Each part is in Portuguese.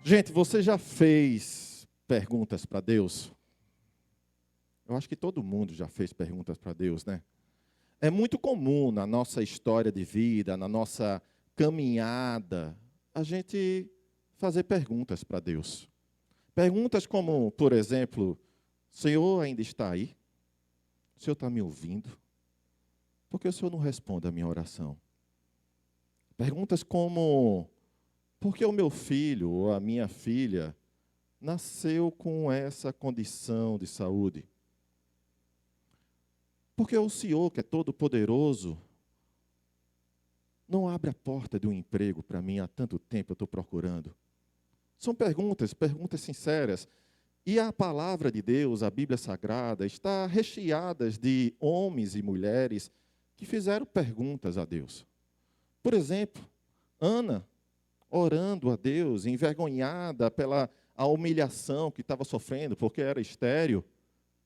Gente, você já fez perguntas para Deus? Eu acho que todo mundo já fez perguntas para Deus, né? É muito comum na nossa história de vida, na nossa caminhada, a gente fazer perguntas para Deus. Perguntas como, por exemplo, o Senhor ainda está aí? O Senhor está me ouvindo? Por que o Senhor não responde a minha oração? Perguntas como, por que o meu filho ou a minha filha nasceu com essa condição de saúde? Porque o Senhor, que é todo-poderoso, não abre a porta de um emprego para mim há tanto tempo eu estou procurando. São perguntas sinceras. E a palavra de Deus, a Bíblia Sagrada, está recheada de homens e mulheres que fizeram perguntas a Deus. Por exemplo, Ana, orando a Deus, envergonhada pela a humilhação que estava sofrendo, porque era estéril,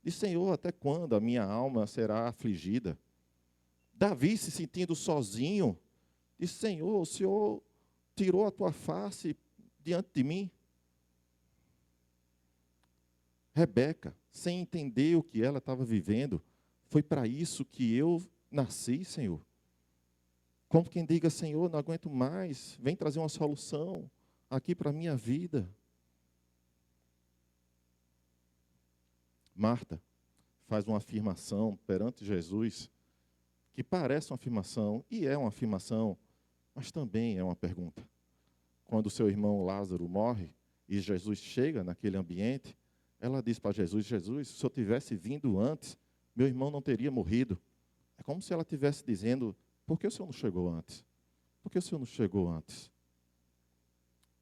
disse: Senhor, até quando a minha alma será afligida? Davi, se sentindo sozinho, disse: Senhor, o Senhor tirou a tua face diante de mim. Rebeca, sem entender o que ela estava vivendo, foi para isso que eu nasci, Senhor. Como quem diga: Senhor, não aguento mais, vem trazer uma solução aqui para a minha vida. Marta faz uma afirmação perante Jesus, que parece uma afirmação, e é uma afirmação, mas também é uma pergunta. Quando o seu irmão Lázaro morre, e Jesus chega naquele ambiente, ela diz para Jesus: Jesus, se eu tivesse vindo antes, meu irmão não teria morrido. É como se ela estivesse dizendo: por que o Senhor não chegou antes? Por que o Senhor não chegou antes?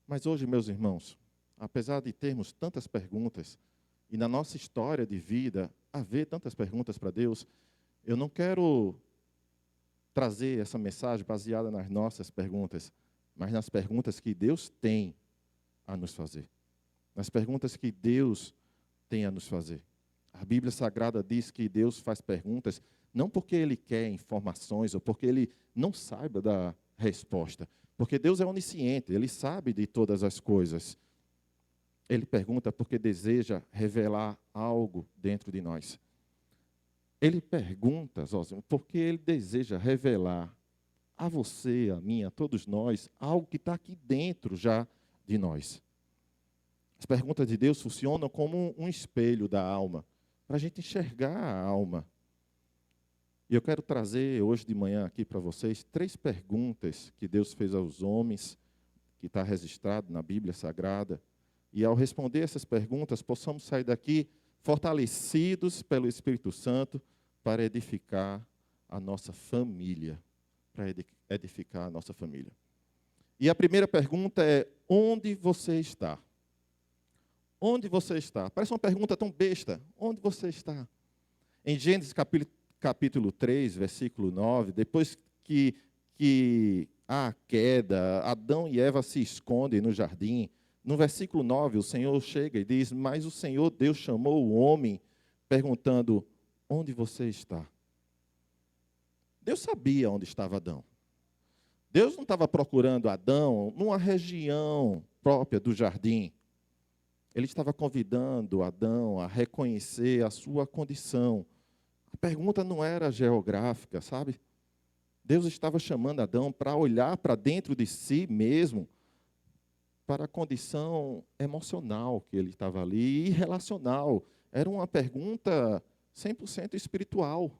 Mas hoje, meus irmãos, apesar de termos tantas perguntas, e na nossa história de vida haver tantas perguntas para Deus, eu não quero trazer essa mensagem baseada nas nossas perguntas, mas nas perguntas que Deus tem a nos fazer. Nas perguntas que Deus tem a nos fazer. A Bíblia Sagrada diz que Deus faz perguntas não porque Ele quer informações ou porque Ele não saiba da resposta. Porque Deus é onisciente, Ele sabe de todas as coisas. Ele pergunta porque deseja revelar algo dentro de nós. Ele pergunta, Zózimo, porque Ele deseja revelar a você, a mim, a todos nós, algo que está aqui dentro já de nós. As perguntas de Deus funcionam como um espelho da alma, para a gente enxergar a alma. E eu quero trazer hoje de manhã aqui para vocês 3 perguntas que Deus fez aos homens, que está registrado na Bíblia Sagrada. E ao responder essas perguntas, possamos sair daqui fortalecidos pelo Espírito Santo para edificar a nossa família. Para edificar a nossa família. E a primeira pergunta é: onde você está? Onde você está? Parece uma pergunta tão besta. Onde você está? Em Gênesis capítulo 3, versículo 9, depois que há a queda, Adão e Eva se escondem no jardim, no versículo 9, o Senhor chega e diz: mas o Senhor Deus chamou o homem, perguntando: onde você está? Deus sabia onde estava Adão. Deus não estava procurando Adão numa região própria do jardim. Ele estava convidando Adão a reconhecer a sua condição. A pergunta não era geográfica, sabe? Deus estava chamando Adão para olhar para dentro de si mesmo, para a condição emocional que ele estava ali e relacional. Era uma pergunta 100% espiritual.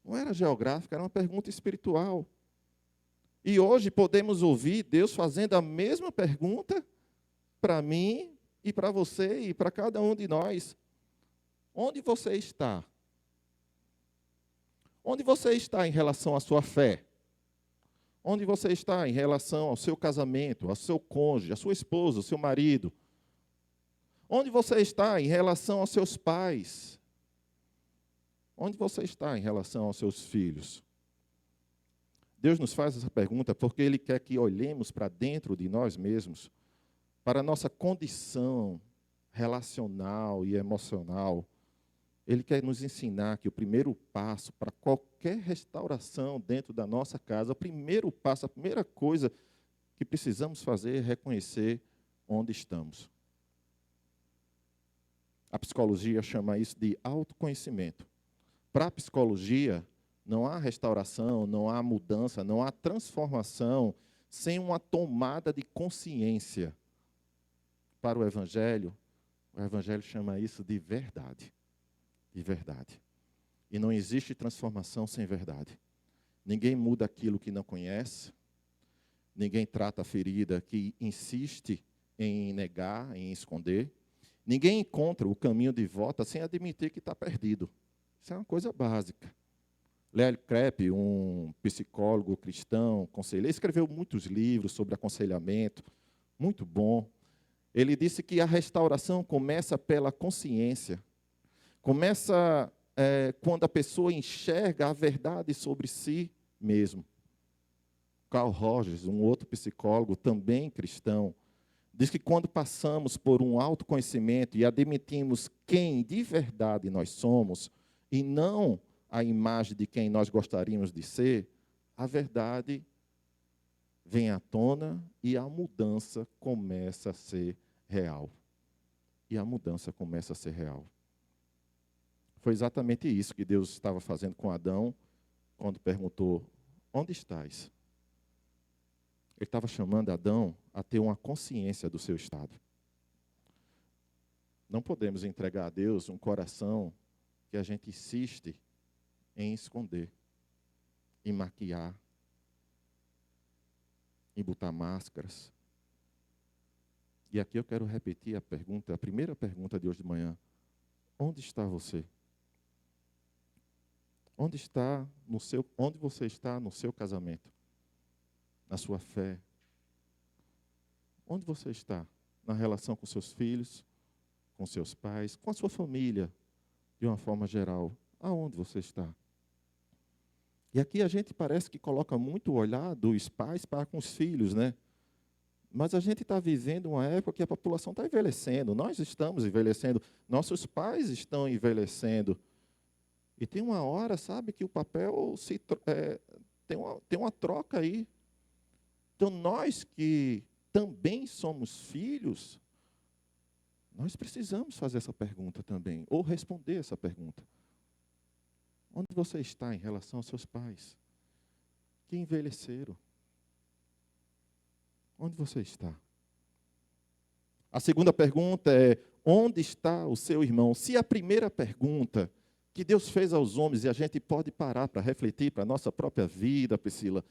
Não era geográfica, era uma pergunta espiritual. E hoje podemos ouvir Deus fazendo a mesma pergunta para mim e para você e para cada um de nós. Onde você está? Onde você está em relação à sua fé? Onde você está em relação ao seu casamento, ao seu cônjuge, à sua esposa, ao seu marido? Onde você está em relação aos seus pais? Onde você está em relação aos seus filhos? Deus nos faz essa pergunta porque Ele quer que olhemos para dentro de nós mesmos, para a nossa condição relacional e emocional. Ele quer nos ensinar que o primeiro passo para qualquer restauração dentro da nossa casa, o primeiro passo, a primeira coisa que precisamos fazer é reconhecer onde estamos. A psicologia chama isso de autoconhecimento. Para a psicologia, não há restauração, não há mudança, não há transformação sem uma tomada de consciência. Para o Evangelho chama isso de verdade. De verdade. E não existe transformação sem verdade. Ninguém muda aquilo que não conhece. Ninguém trata a ferida que insiste em negar, em esconder. Ninguém encontra o caminho de volta sem admitir que está perdido. Isso é uma coisa básica. Léo Krepp, um psicólogo cristão, conselheiro, escreveu muitos livros sobre aconselhamento, muito bom. Ele disse que a restauração começa pela consciência. Começa quando a pessoa enxerga a verdade sobre si mesmo. Carl Rogers, um outro psicólogo, também cristão, diz que quando passamos por um autoconhecimento e admitimos quem de verdade nós somos, e não a imagem de quem nós gostaríamos de ser, a verdade vem à tona e a mudança começa a ser real. E a mudança começa a ser real. Foi exatamente isso que Deus estava fazendo com Adão, quando perguntou, onde estás? Ele estava chamando Adão a ter uma consciência do seu estado. Não podemos entregar a Deus um coração que a gente insiste em esconder, em maquiar, em botar máscaras. E aqui eu quero repetir a primeira pergunta de hoje de manhã. Onde está você? Onde você está no seu casamento? Na sua fé? Onde você está na relação com seus filhos, com seus pais, com a sua família, de uma forma geral? Aonde você está? E aqui a gente parece que coloca muito o olhar dos pais para com os filhos, né? Mas a gente está vivendo uma época que a população está envelhecendo, nós estamos envelhecendo, nossos pais estão envelhecendo. E tem uma hora, sabe, que o papel tem uma troca aí. Então, nós que também somos filhos, nós precisamos fazer essa pergunta também, ou responder essa pergunta. Onde você está em relação aos seus pais que envelheceram? Onde você está? A segunda pergunta é, onde está o seu irmão? Se a primeira pergunta que Deus fez aos homens, e a gente pode parar para refletir para a nossa própria vida, Priscila,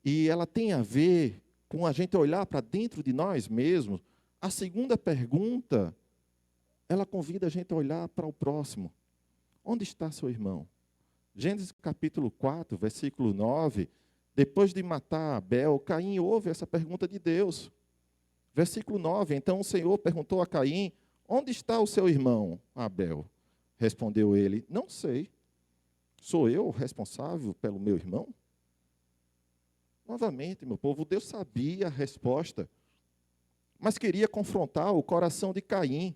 e ela tem a ver com a gente olhar para dentro de nós mesmos, a segunda pergunta, ela convida a gente a olhar para o próximo. Onde está seu irmão? Gênesis capítulo 4, versículo 9, depois de matar Abel, Caim ouve essa pergunta de Deus. Versículo 9, então o Senhor perguntou a Caim, onde está o seu irmão, Abel? Respondeu ele, não sei. Sou eu o responsável pelo meu irmão? Novamente, meu povo, Deus sabia a resposta, mas queria confrontar o coração de Caim.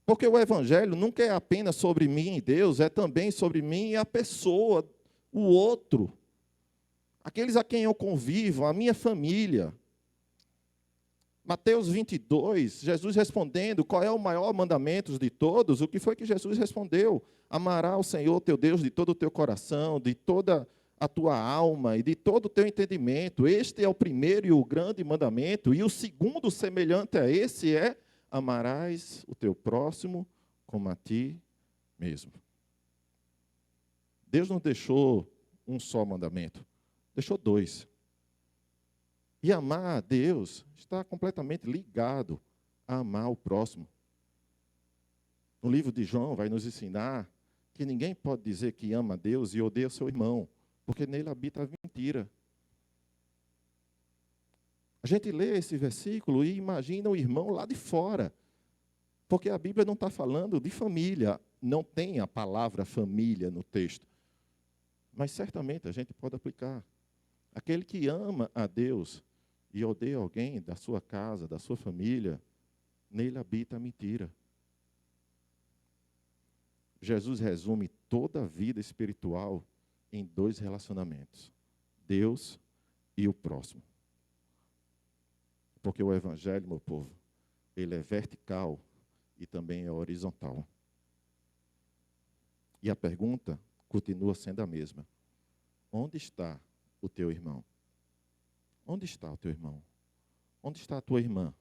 Porque o Evangelho nunca é apenas sobre mim e Deus, é também sobre mim e a pessoa, o outro. Aqueles a quem eu convivo, a minha família. Mateus 22, Jesus respondendo, qual é o maior mandamento de todos? O que foi que Jesus respondeu? Amarás o Senhor teu Deus de todo o teu coração, de toda a tua alma e de todo o teu entendimento. Este é o primeiro e o grande mandamento. E o segundo, semelhante a esse, é amarás o teu próximo como a ti mesmo. Deus não deixou um só mandamento, deixou dois. E amar a Deus está completamente ligado a amar o próximo. No livro de João vai nos ensinar que ninguém pode dizer que ama a Deus e odeia o seu irmão, porque nele habita a mentira. A gente lê esse versículo e imagina o irmão lá de fora, porque a Bíblia não está falando de família, não tem a palavra família no texto. Mas certamente a gente pode aplicar. Aquele que ama a Deus e odeia alguém da sua casa, da sua família, nele habita a mentira. Jesus resume toda a vida espiritual em dois relacionamentos: Deus e o próximo. Porque o evangelho, meu povo, ele é vertical e também é horizontal. E a pergunta continua sendo a mesma. Onde está o teu irmão? Onde está o teu irmão? Onde está a tua irmã?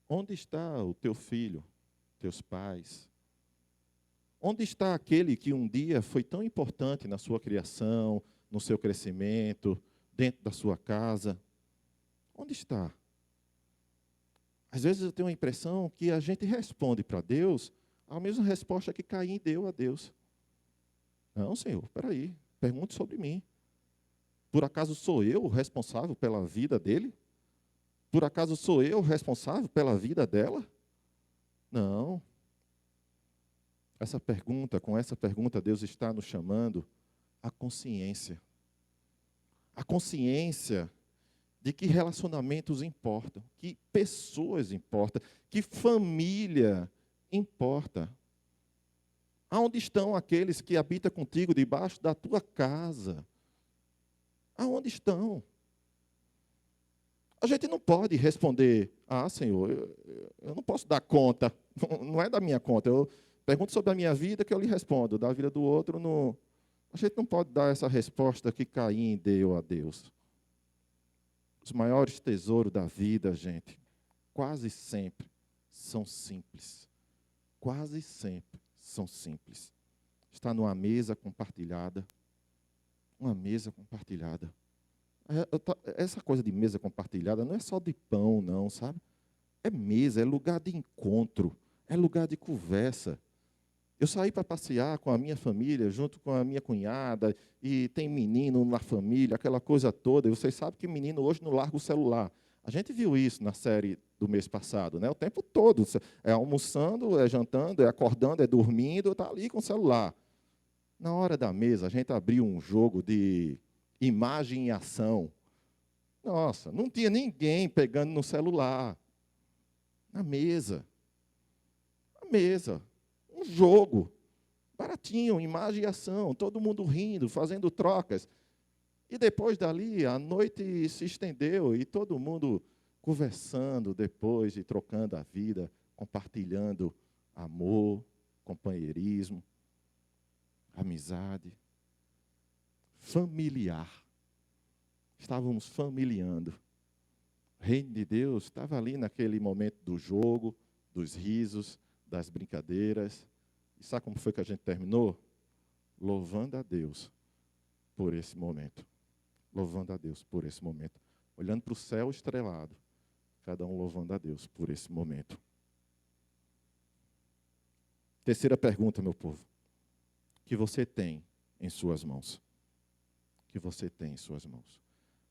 Onde está o teu filho, teus pais? Onde está aquele que um dia foi tão importante na sua criação, no seu crescimento, dentro da sua casa? Onde está? Às vezes eu tenho a impressão que a gente responde para Deus a mesma resposta que Caim deu a Deus. Não, Senhor, espera aí, pergunte sobre mim. Por acaso sou eu o responsável pela vida dele? Por acaso sou eu o responsável pela vida dela? Não. Com essa pergunta, Deus está nos chamando à consciência. A consciência de que relacionamentos importam, que pessoas importam, que família importa. Aonde estão aqueles que habitam contigo debaixo da tua casa? Aonde estão? A gente não pode responder, Senhor, eu não posso dar conta, não é da minha conta. Eu pergunto sobre a minha vida que eu lhe respondo, da vida do outro, não. A gente não pode dar essa resposta que Caim deu a Deus. Os maiores tesouros da vida, gente, quase sempre são simples. Quase sempre são simples. Está numa mesa compartilhada. Uma mesa compartilhada. Essa coisa de mesa compartilhada não é só de pão, não, sabe? É mesa, é lugar de encontro, é lugar de conversa. Eu saí para passear com a minha família, junto com a minha cunhada, e tem menino na família, aquela coisa toda. E vocês sabem que menino hoje não larga o celular. A gente viu isso na série do mês passado, né? O tempo todo. É almoçando, é jantando, é acordando, é dormindo, está ali com o celular. Na hora da mesa, a gente abriu um jogo de imagem e ação. Nossa, não tinha ninguém pegando no celular. Na mesa. Na mesa. Um jogo. Baratinho, imagem e ação. Todo mundo rindo, fazendo trocas. E depois dali, a noite se estendeu e todo mundo conversando depois e trocando a vida, compartilhando amor, companheirismo, amizade. Familiar. Estávamos familiando. O reino de Deus estava ali naquele momento do jogo, dos risos, das brincadeiras. E sabe como foi que a gente terminou? Louvando a Deus por esse momento. Louvando a Deus por esse momento. Olhando para o céu estrelado. Cada um louvando a Deus por esse momento. Terceira pergunta, meu povo. O que você tem em suas mãos? O que você tem em suas mãos?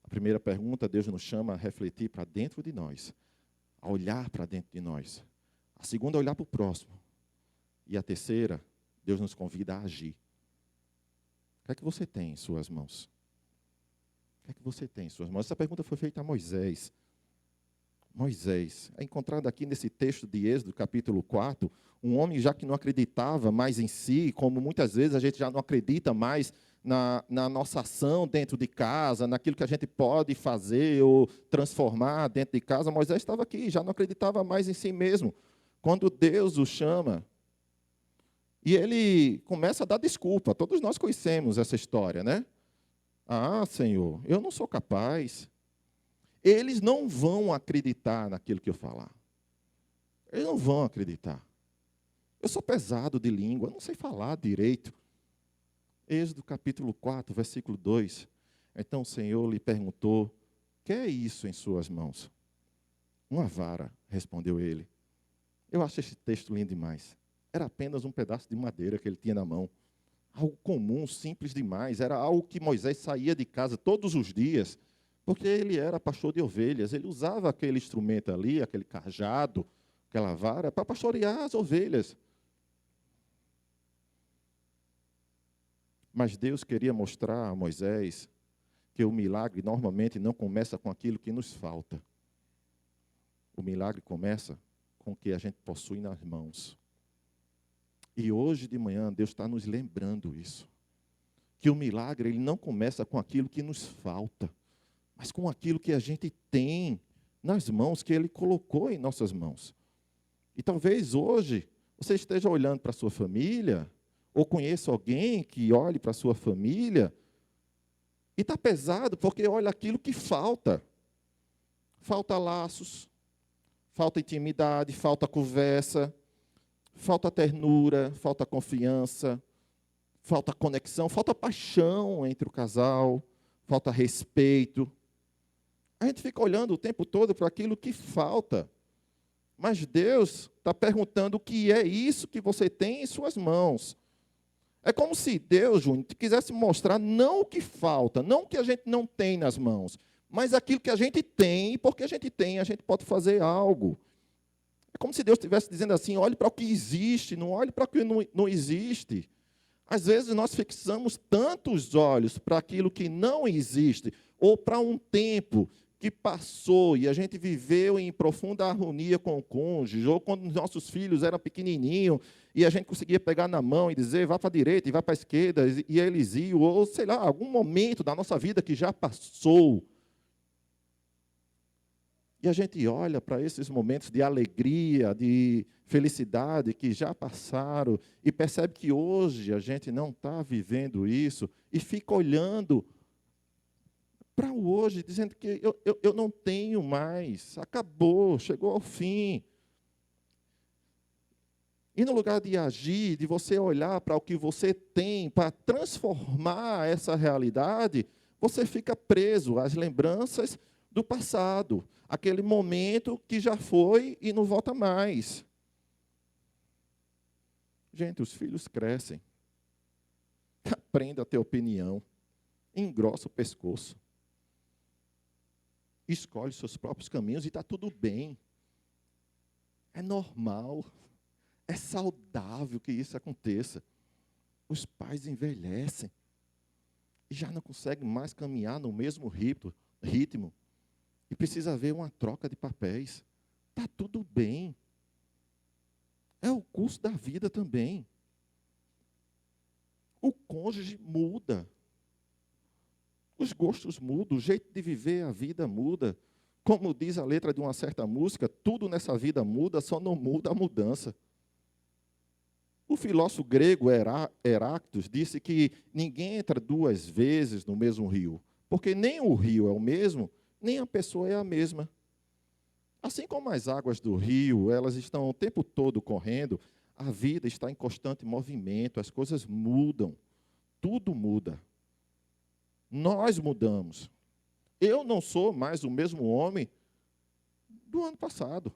A primeira pergunta, Deus nos chama a refletir para dentro de nós, a olhar para dentro de nós. A segunda, olhar para o próximo. E a terceira, Deus nos convida a agir. O que é que você tem em suas mãos? O que é que você tem em suas mãos? Essa pergunta foi feita a Moisés. Moisés, é encontrado aqui nesse texto de Êxodo, capítulo 4, um homem já que não acreditava mais em si, como muitas vezes a gente já não acredita mais na nossa ação dentro de casa, naquilo que a gente pode fazer ou transformar dentro de casa. Moisés estava aqui, já não acreditava mais em si mesmo. Quando Deus o chama, e ele começa a dar desculpa. Todos nós conhecemos essa história, né? Senhor, eu não sou capaz. Eles não vão acreditar naquilo que eu falar. Eles não vão acreditar. Eu sou pesado de língua, eu não sei falar direito. Êxodo capítulo 4, versículo 2. Então o Senhor lhe perguntou, que é isso em suas mãos? Uma vara, respondeu ele. Eu acho esse texto lindo demais. Era apenas um pedaço de madeira que ele tinha na mão. Algo comum, simples demais. Era algo que Moisés saía de casa todos os dias, porque ele era pastor de ovelhas. Ele usava aquele instrumento ali, aquele cajado, aquela vara, para pastorear as ovelhas. Mas Deus queria mostrar a Moisés que o milagre normalmente não começa com aquilo que nos falta. O milagre começa com o que a gente possui nas mãos. E hoje de manhã Deus está nos lembrando isso. Que o milagre ele não começa com aquilo que nos falta, mas com aquilo que a gente tem nas mãos, que Ele colocou em nossas mãos. E talvez hoje você esteja olhando para a sua família, ou conheça alguém que olhe para a sua família, e está pesado porque olha aquilo que falta. Falta laços, falta intimidade, falta conversa, falta ternura, falta confiança, falta conexão, falta paixão entre o casal, falta respeito. A gente fica olhando o tempo todo para aquilo que falta. Mas Deus está perguntando o que é isso que você tem em suas mãos. É como se Deus, Júnior, quisesse mostrar não o que falta, não o que a gente não tem nas mãos, mas aquilo que a gente tem, e porque a gente tem, a gente pode fazer algo. É como se Deus estivesse dizendo assim, olhe para o que existe, não olhe para o que não existe. Às vezes nós fixamos tantos olhos para aquilo que não existe, ou para um tempo que passou e a gente viveu em profunda harmonia com o cônjuge, ou quando os nossos filhos eram pequenininhos e a gente conseguia pegar na mão e dizer, vá para a direita e vá para a esquerda, e eles iam, ou sei lá, algum momento da nossa vida que já passou. E a gente olha para esses momentos de alegria, de felicidade que já passaram e percebe que hoje a gente não está vivendo isso e fica olhando para o hoje, dizendo que eu não tenho mais, acabou, chegou ao fim. E no lugar de agir, de você olhar para o que você tem, para transformar essa realidade, você fica preso às lembranças do passado, aquele momento que já foi e não volta mais. Gente, os filhos crescem, aprendem a ter opinião, engrossa o pescoço, escolhe seus próprios caminhos e está tudo bem. É normal, é saudável que isso aconteça. Os pais envelhecem e já não conseguem mais caminhar no mesmo ritmo. E precisa haver uma troca de papéis. Está tudo bem. É o curso da vida também. O cônjuge muda. Os gostos mudam, o jeito de viver a vida muda. Como diz a letra de uma certa música, tudo nessa vida muda, só não muda a mudança. O filósofo grego Heráclito disse que ninguém entra duas vezes no mesmo rio, porque nem o rio é o mesmo, nem a pessoa é a mesma. Assim como as águas do rio, elas estão o tempo todo correndo, a vida está em constante movimento, as coisas mudam, tudo muda. Nós mudamos. Eu não sou mais o mesmo homem do ano passado.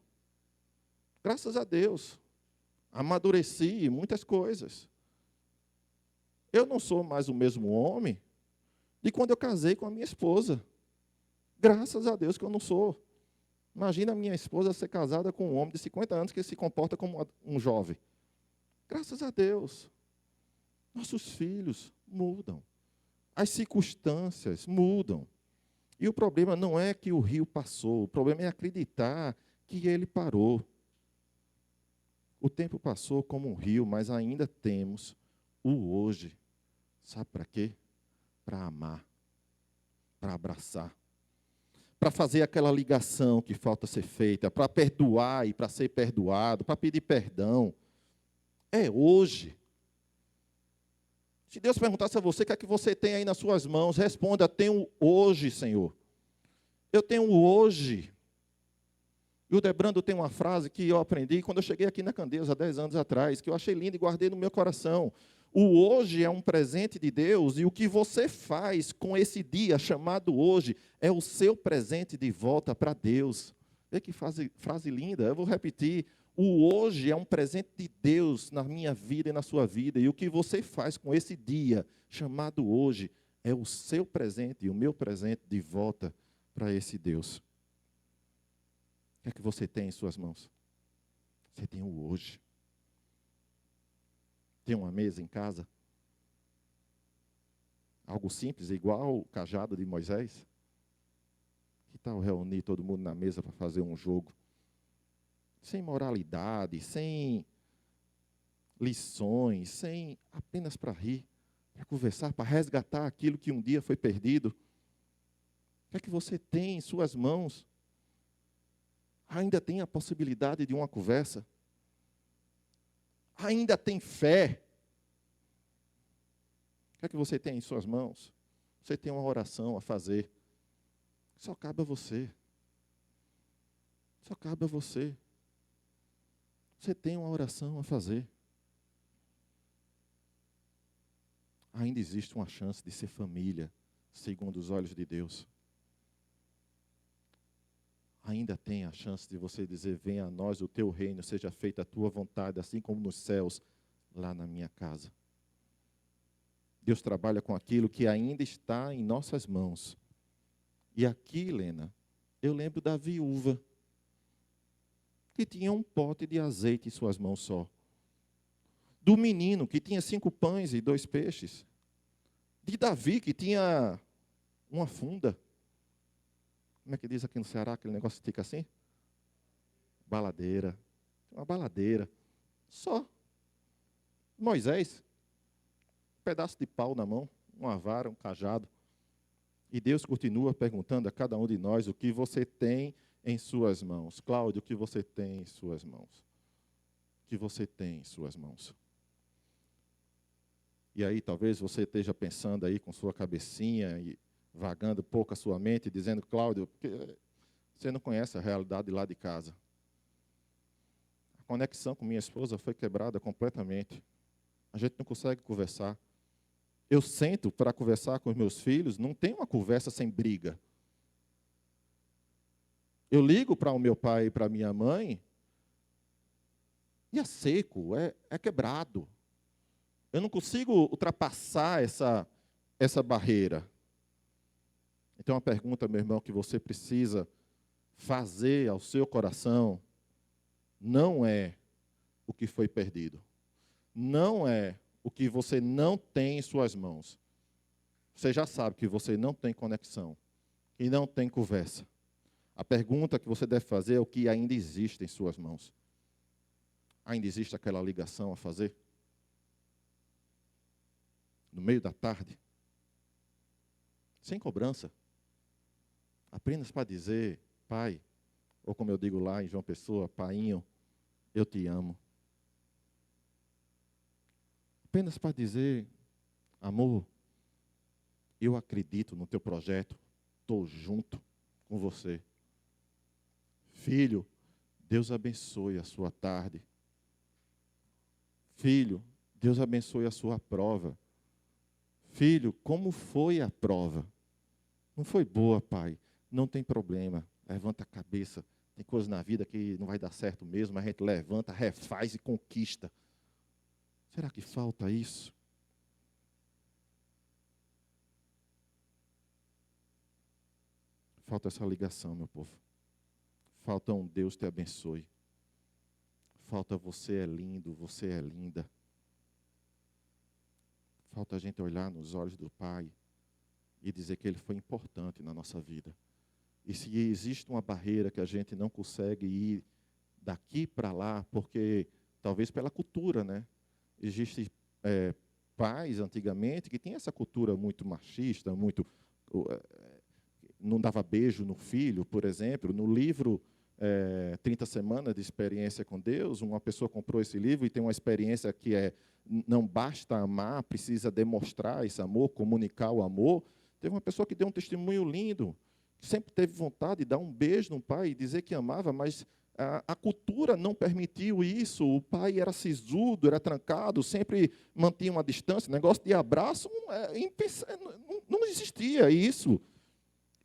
Graças a Deus. Amadureci muitas coisas. Eu não sou mais o mesmo homem de quando eu casei com a minha esposa. Graças a Deus que eu não sou. Imagina a minha esposa ser casada com um homem de 50 anos que se comporta como um jovem. Graças a Deus. Nossos filhos mudam. As circunstâncias mudam. E o problema não é que o rio passou, o problema é acreditar que ele parou. O tempo passou como um rio, mas ainda temos o hoje. Sabe para quê? Para amar, para abraçar, para fazer aquela ligação que falta ser feita, para perdoar e para ser perdoado, para pedir perdão. É hoje. Se Deus perguntasse a você o que é que você tem aí nas suas mãos, responda, tenho hoje, Senhor. Eu tenho hoje. E o Debrando tem uma frase que eu aprendi quando eu cheguei aqui na Candeias, há 10 anos atrás, que eu achei linda e guardei no meu coração. O hoje é um presente de Deus e o que você faz com esse dia chamado hoje é o seu presente de volta para Deus. Vê que frase linda, eu vou repetir. O hoje é um presente de Deus na minha vida e na sua vida. E o que você faz com esse dia chamado hoje é o seu presente e o meu presente de volta para esse Deus. O que é que você tem em suas mãos? Você tem o hoje. Tem uma mesa em casa? Algo simples, igual o cajado de Moisés? Que tal reunir todo mundo na mesa para fazer um jogo? Sem moralidade, sem lições, sem apenas para rir, para conversar, para resgatar aquilo que um dia foi perdido. que é que você tem em suas mãos? Ainda tem a possibilidade de uma conversa? Ainda tem fé? O que é que você tem em suas mãos? Você tem uma oração a fazer. Só cabe a você. Só cabe a você. Você tem uma oração a fazer. Ainda existe uma chance de ser família, segundo os olhos de Deus. Ainda tem a chance de você dizer: venha a nós o teu reino, seja feita a tua vontade, assim como nos céus, lá na minha casa. Deus trabalha com aquilo que ainda está em nossas mãos. E aqui, Helena, eu lembro da viúva, que tinha um pote de azeite em suas mãos só. Do menino, que tinha 5 pães e 2 peixes. De Davi, que tinha uma funda. Como é que diz aqui no Ceará, aquele negócio que fica assim? Baladeira. Uma baladeira. Só. Moisés, um pedaço de pau na mão, uma vara, um cajado. E Deus continua perguntando a cada um de nós: o que você tem em suas mãos? Cláudio, o que você tem em suas mãos? O que você tem em suas mãos? E aí talvez você esteja pensando aí com sua cabecinha e vagando pouco a sua mente, dizendo: Cláudio, porque você não conhece a realidade lá de casa. A conexão com minha esposa foi quebrada completamente. A gente não consegue conversar. Eu sento para conversar com os meus filhos, não tem uma conversa sem briga. Eu ligo para o meu pai e para a minha mãe, e é seco, é quebrado. Eu não consigo ultrapassar essa barreira. Então, a pergunta, meu irmão, que você precisa fazer ao seu coração não é o que foi perdido. Não é o que você não tem em suas mãos. Você já sabe que você não tem conexão e não tem conversa. A pergunta que você deve fazer é o que ainda existe em suas mãos. Ainda existe aquela ligação a fazer? No meio da tarde? Sem cobrança. Apenas para dizer: pai, ou como eu digo lá em João Pessoa, painho, eu te amo. Apenas para dizer: amor, eu acredito no teu projeto, estou junto com você. Filho, Deus abençoe a sua tarde. Filho, Deus abençoe a sua prova. Filho, como foi a prova? Não foi boa, pai. Não tem problema. Levanta a cabeça. Tem coisas na vida que não vai dar certo mesmo, mas a gente levanta, refaz e conquista. Será que falta isso? Falta essa ligação, meu povo. Falta um Deus te abençoe. Falta você é lindo, você é linda. Falta a gente olhar nos olhos do Pai e dizer que Ele foi importante na nossa vida. E se existe uma barreira que a gente não consegue ir daqui para lá, porque talvez pela cultura, né? Existem pais antigamente que tinham essa cultura muito machista, muito não dava beijo no filho, por exemplo. No livro 30 Semanas de Experiência com Deus, uma pessoa comprou esse livro e tem uma experiência que não basta amar, precisa demonstrar esse amor, comunicar o amor. Teve uma pessoa que deu um testemunho lindo, que sempre teve vontade de dar um beijo no pai e dizer que amava, mas a cultura não permitiu isso. O pai era sisudo, era trancado, sempre mantinha uma distância. Negócio de abraço não existia isso.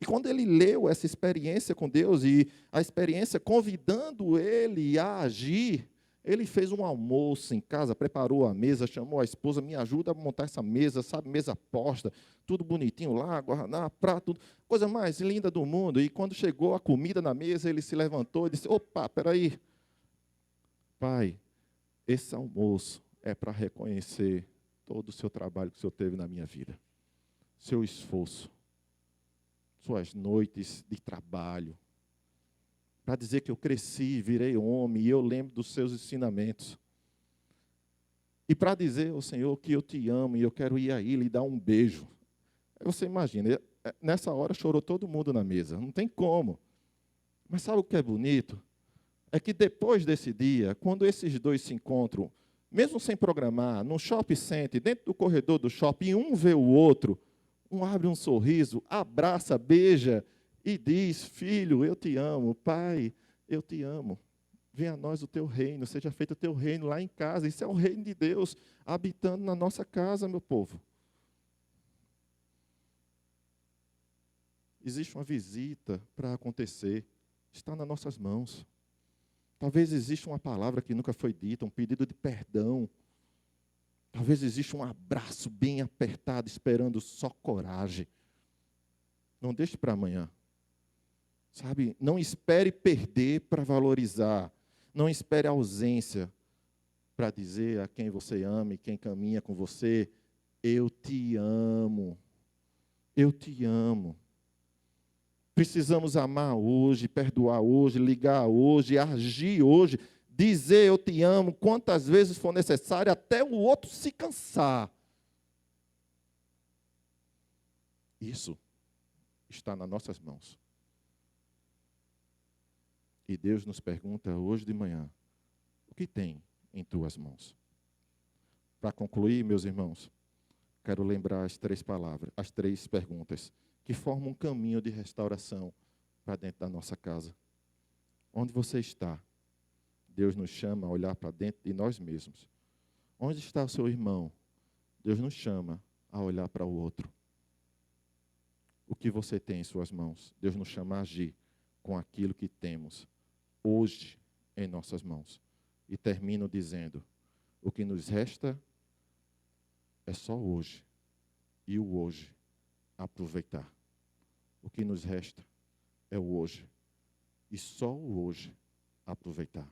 E quando ele leu essa experiência com Deus e a experiência convidando ele a agir, ele fez um almoço em casa, preparou a mesa, chamou a esposa: me ajuda a montar essa mesa, sabe, mesa posta, tudo bonitinho lá, guardanapo, prato, coisa mais linda do mundo. E quando chegou a comida na mesa, ele se levantou e disse: opa, peraí, pai, esse almoço é para reconhecer todo o seu trabalho que o senhor teve na minha vida, seu esforço, suas noites de trabalho, para dizer que eu cresci, virei homem, e eu lembro dos seus ensinamentos. E para dizer ao Senhor que eu te amo, e eu quero ir aí lhe dar um beijo. Aí você imagina, nessa hora chorou todo mundo na mesa, não tem como. Mas sabe o que é bonito? É que depois desse dia, quando esses dois se encontram, mesmo sem programar, num shopping center, dentro do corredor do shopping, um vê o outro, um abre um sorriso, abraça, beija e diz: filho, eu te amo, pai, eu te amo. Venha a nós o teu reino, seja feito o teu reino lá em casa. Isso é o reino de Deus habitando na nossa casa, meu povo. Existe uma visita para acontecer, está nas nossas mãos. Talvez exista uma palavra que nunca foi dita, um pedido de perdão. Talvez exista um abraço bem apertado, esperando só coragem. Não deixe para amanhã. Sabe, não espere perder para valorizar. Não espere a ausência para dizer a quem você ama e quem caminha com você: eu te amo. Eu te amo. Precisamos amar hoje, perdoar hoje, ligar hoje, agir hoje, dizer eu te amo quantas vezes for necessário, até o outro se cansar. Isso está nas nossas mãos. E Deus nos pergunta hoje de manhã: o que tem em tuas mãos? Para concluir, meus irmãos, quero lembrar as três palavras, as três perguntas que formam um caminho de restauração para dentro da nossa casa. Onde você está? Deus nos chama a olhar para dentro de nós mesmos. Onde está o seu irmão? Deus nos chama a olhar para o outro. O que você tem em suas mãos? Deus nos chama a agir com aquilo que temos hoje em nossas mãos. E termino dizendo: o que nos resta é só hoje. E o hoje aproveitar. O que nos resta é o hoje. E só o hoje aproveitar.